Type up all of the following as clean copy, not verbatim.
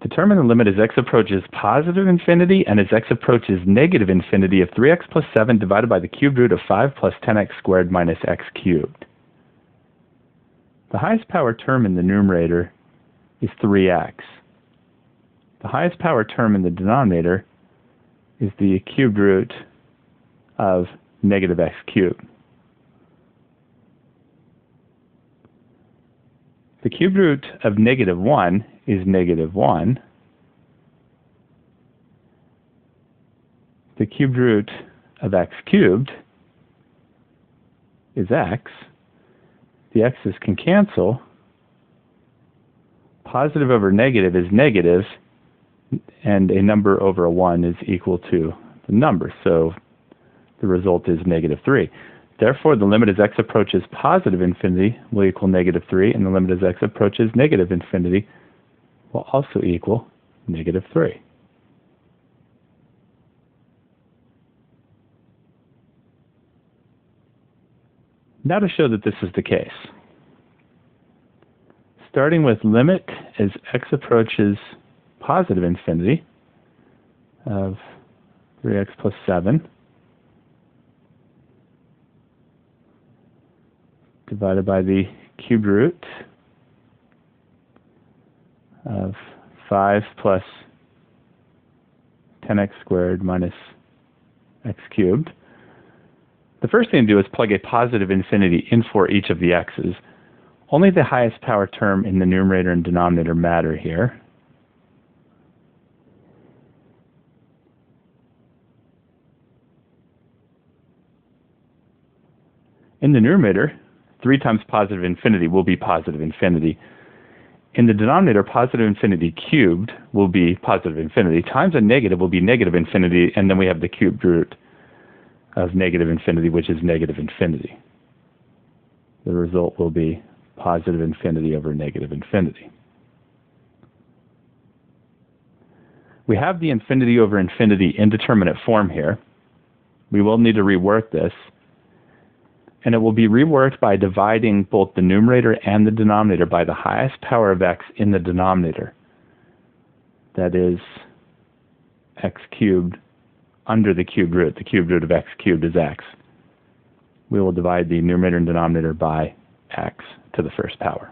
Determine the limit as x approaches positive infinity and as x approaches negative infinity of 3x plus 7 divided by the cubed root of 5 plus 10x squared minus x cubed. The highest power term in the numerator is 3x. The highest power term in the denominator is the cubed root of negative x cubed. The cubed root of negative 1 is negative 1. The cubed root of x cubed is x. The x's can cancel. Positive over negative is negative, and a number over a 1 is equal to the number. So the result is negative 3. Therefore, the limit as x approaches positive infinity will equal negative 3, and the limit as x approaches negative infinity will also equal negative 3. Now to show that this is the case. Starting with limit as x approaches positive infinity of 3x plus 7 divided by the cubed root of 5 plus 10x squared minus x cubed. The first thing to do is plug a positive infinity in for each of the x's. Only the highest power term in the numerator and denominator matter here. In the numerator, 3 times positive infinity will be positive infinity. In the denominator, positive infinity cubed will be positive infinity, times a negative will be negative infinity, and then we have the cubed root of negative infinity, which is negative infinity. The result will be positive infinity over negative infinity. We have the infinity over infinity indeterminate form here. We will need to rework this. And it will be reworked by dividing both the numerator and the denominator by the highest power of x in the denominator. That is x cubed under the cubed root. The cubed root of x cubed is x. We will divide the numerator and denominator by x to the first power.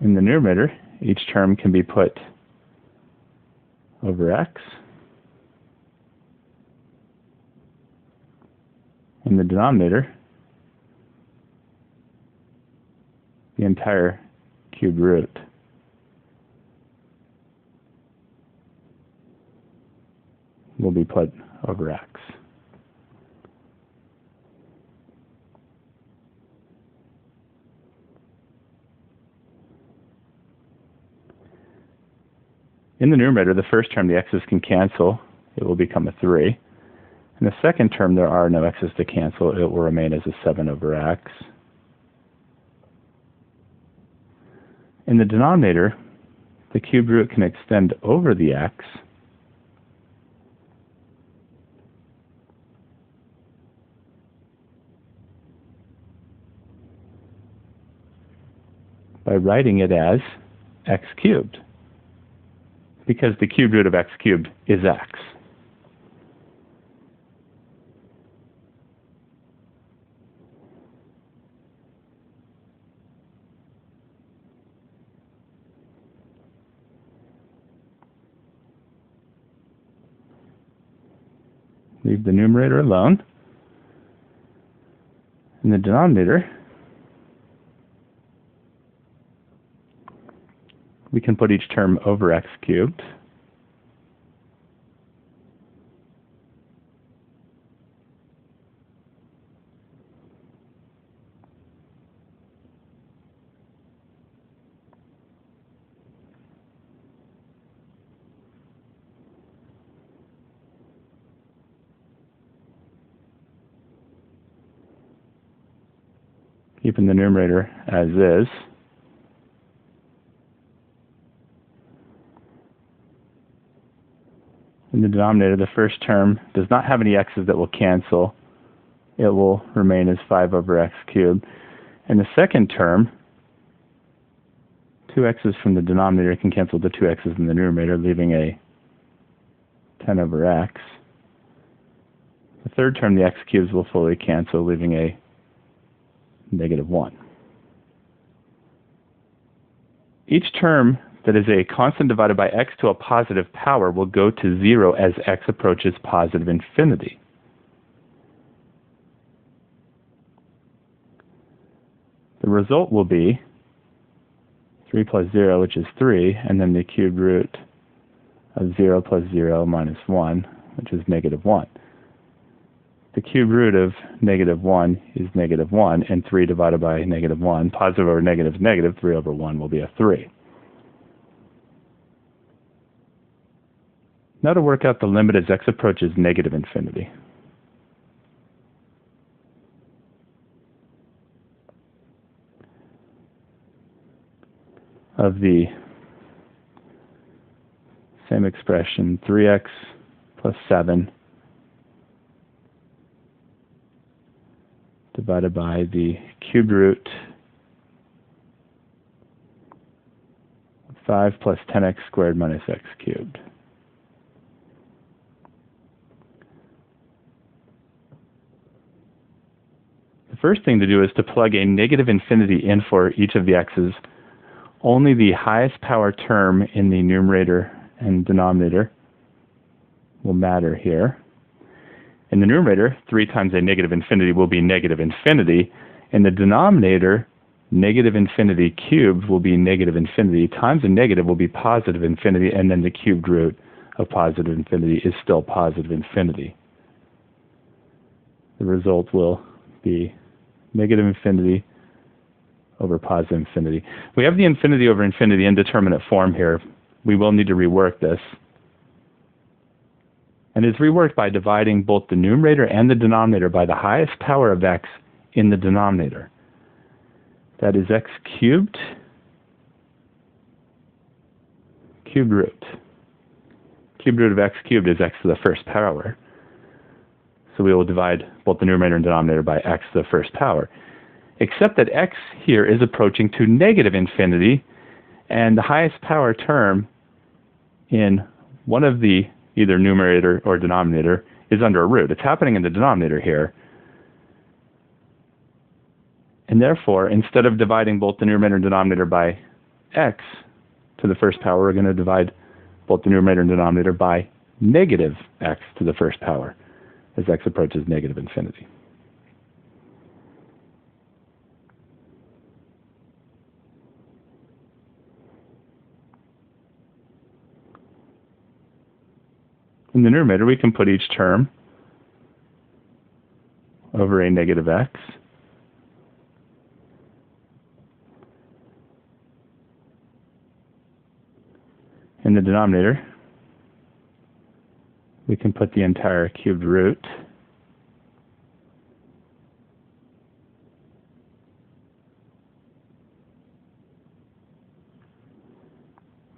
In the numerator, each term can be put over x. In the denominator, the entire cubed root. Will be put over x. In the numerator, the first term, the x's can cancel. It will become a 3. In the second term, there are no x's to cancel. It will remain as a 7 over x. In the denominator, the cubed root can extend over the x. By writing it as x cubed, because the cubed root of x cubed is x. Leave the numerator alone. In the denominator, we can put each term over x cubed. Keeping the numerator as is. In the denominator, the first term does not have any x's that will cancel. it will remain as 5 over x cubed. And the second term, 2x's from the denominator can cancel the 2x's in the numerator, leaving a 10 over x. The third term, the x cubes, will fully cancel, leaving a negative 1. Each term that is a constant divided by x to a positive power will go to 0 as x approaches positive infinity. The result will be 3 plus 0, which is 3, and then the cubed root of 0 plus 0 minus 1, which is negative 1. The cubed root of negative 1 is negative 1, and 3 divided by negative 1, positive over negative is negative, 3 over 1 will be a 3. Now to work out the limit as x approaches negative infinity. Of the same expression, 3x plus 7 divided by the cubed root of 5 plus 10x squared minus x cubed. The first thing to do is to plug a negative infinity in for each of the x's. Only the highest power term in the numerator and denominator will matter here. In the numerator, 3 times a negative infinity will be negative infinity. In the denominator, negative infinity cubed will be negative infinity times a negative will be positive infinity, and then the cubed root of positive infinity is still positive infinity. The result will be negative infinity over positive infinity. We have the infinity over infinity indeterminate form here. We will need to rework this. And it's reworked by dividing both the numerator and the denominator by the highest power of x in the denominator. That is x cubed, cubed root. Cubed root of x cubed is x to the first power. So we will divide both the numerator and denominator by x to the first power. Except that x here is approaching to negative infinity, and the highest power term in one of the either numerator or denominator is under a root. It's happening in the denominator here. And therefore, instead of dividing both the numerator and denominator by x to the first power, we're going to divide both the numerator and denominator by negative x to the first power as x approaches negative infinity. In the numerator, we can put each term over a negative x. In the denominator, we can put the entire cubed root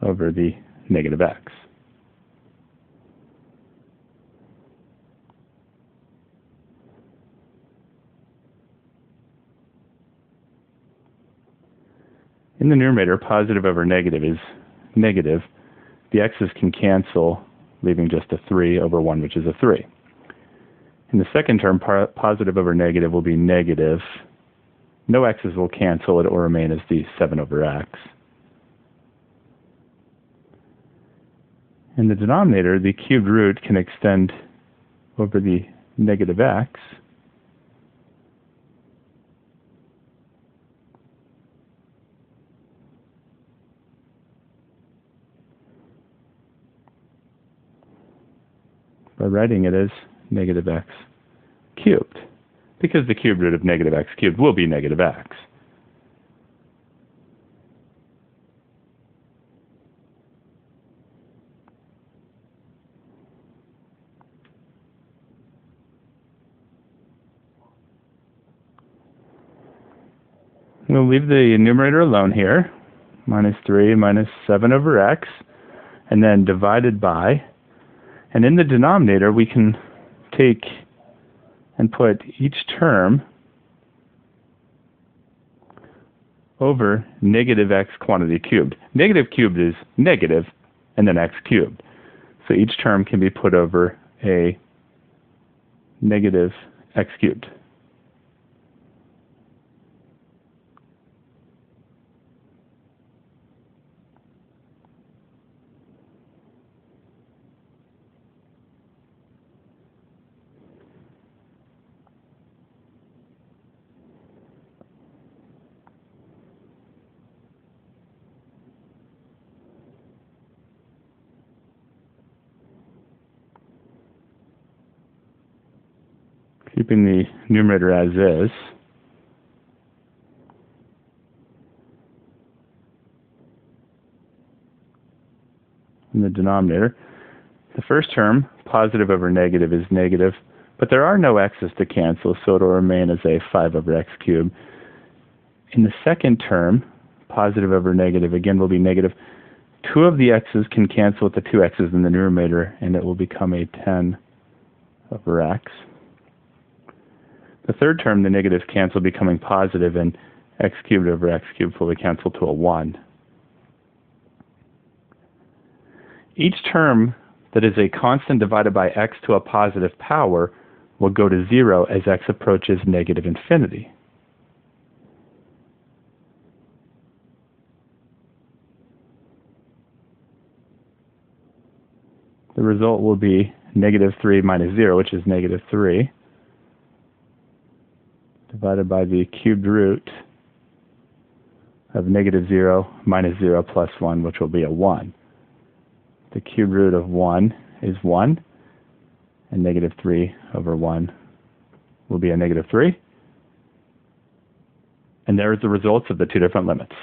over the negative x. In the numerator, positive over negative is negative. The x's can cancel, leaving just a 3 over 1, which is a 3. In the second term, positive over negative will be negative. No x's will cancel. It will remain as the 7 over x. In the denominator, the cubed root can extend over the negative x. By writing it as negative x cubed, because the cubed root of negative x cubed will be negative x. We'll leave the numerator alone here, minus 3 minus 7 over x, and then divided by. And in the denominator, we can take and put each term over negative x quantity cubed. Negative cubed is negative and then x cubed. So each term can be put over a negative x cubed. Keeping the numerator as is. In the denominator, the first term, positive over negative, is negative, but there are no x's to cancel, so it will remain as a 5 over x cubed. In the second term, positive over negative, again will be negative. 2 of the x's can cancel with the 2 x's in the numerator, and it will become a 10 over x. The third term, the negatives cancel, becoming positive, and x cubed over x cubed fully cancel to a 1. Each term that is a constant divided by x to a positive power will go to 0 as x approaches negative infinity. The result will be negative 3 minus 0, which is negative 3. Divided by the cubed root of negative 0 minus 0 plus 1, which will be a 1. The cubed root of 1 is 1, and negative 3 over 1 will be a negative 3. And there's the results of the two different limits.